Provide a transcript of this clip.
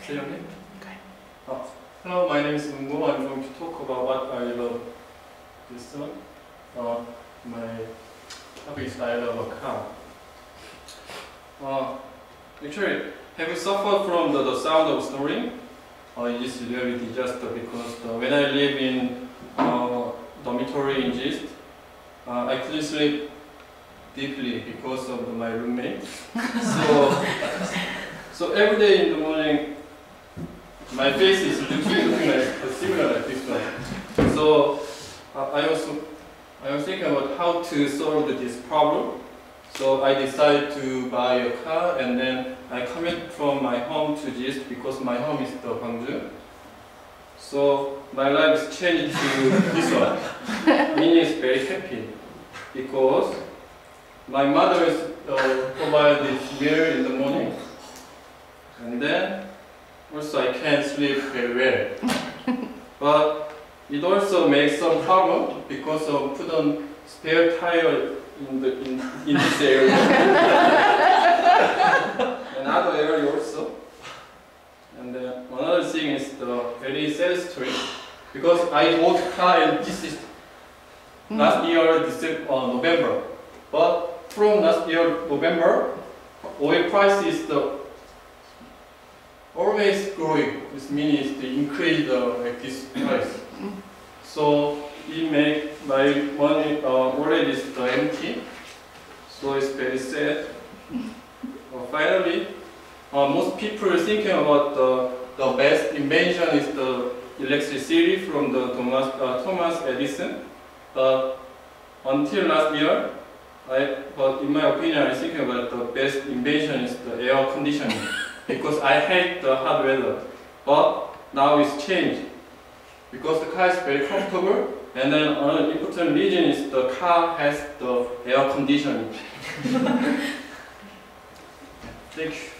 Say your name? Okay. Hello, my name is Ungo. I'm going to talk about what I love this one. My hobby is I love a car. Actually, have you suffered from the sound of snoring? It is really disaster because when I live in dormitory in GIST, I couldn't sleep deeply because of my roommate. So every day in the morning, my face is looking like similar like this one. So I was thinking about how to solve this problem. So I decided to buy a car, and then I commute from my home to GIST because my home is the Gwangju. So my life is changed to this one. Minnie is very happy because my mother is provide this meal in the morning, and then also I can sleep very well. But it also makes some problem because of put on spare tire in this area. Another area also. And another thing is the very sad story because I bought car and this is last year November. But from last year November, oil price is always growing. This means the increase like this price. So it make my money already is empty. So it's very sad. Finally, most people are thinking about the best invention is the electricity from the Thomas Edison. But until last year, but in my opinion, I think about the best invention is the air conditioning because I hate the hot weather. But now it's changed because the car is very comfortable, and then another important reason is the car has the air conditioning. Thank you.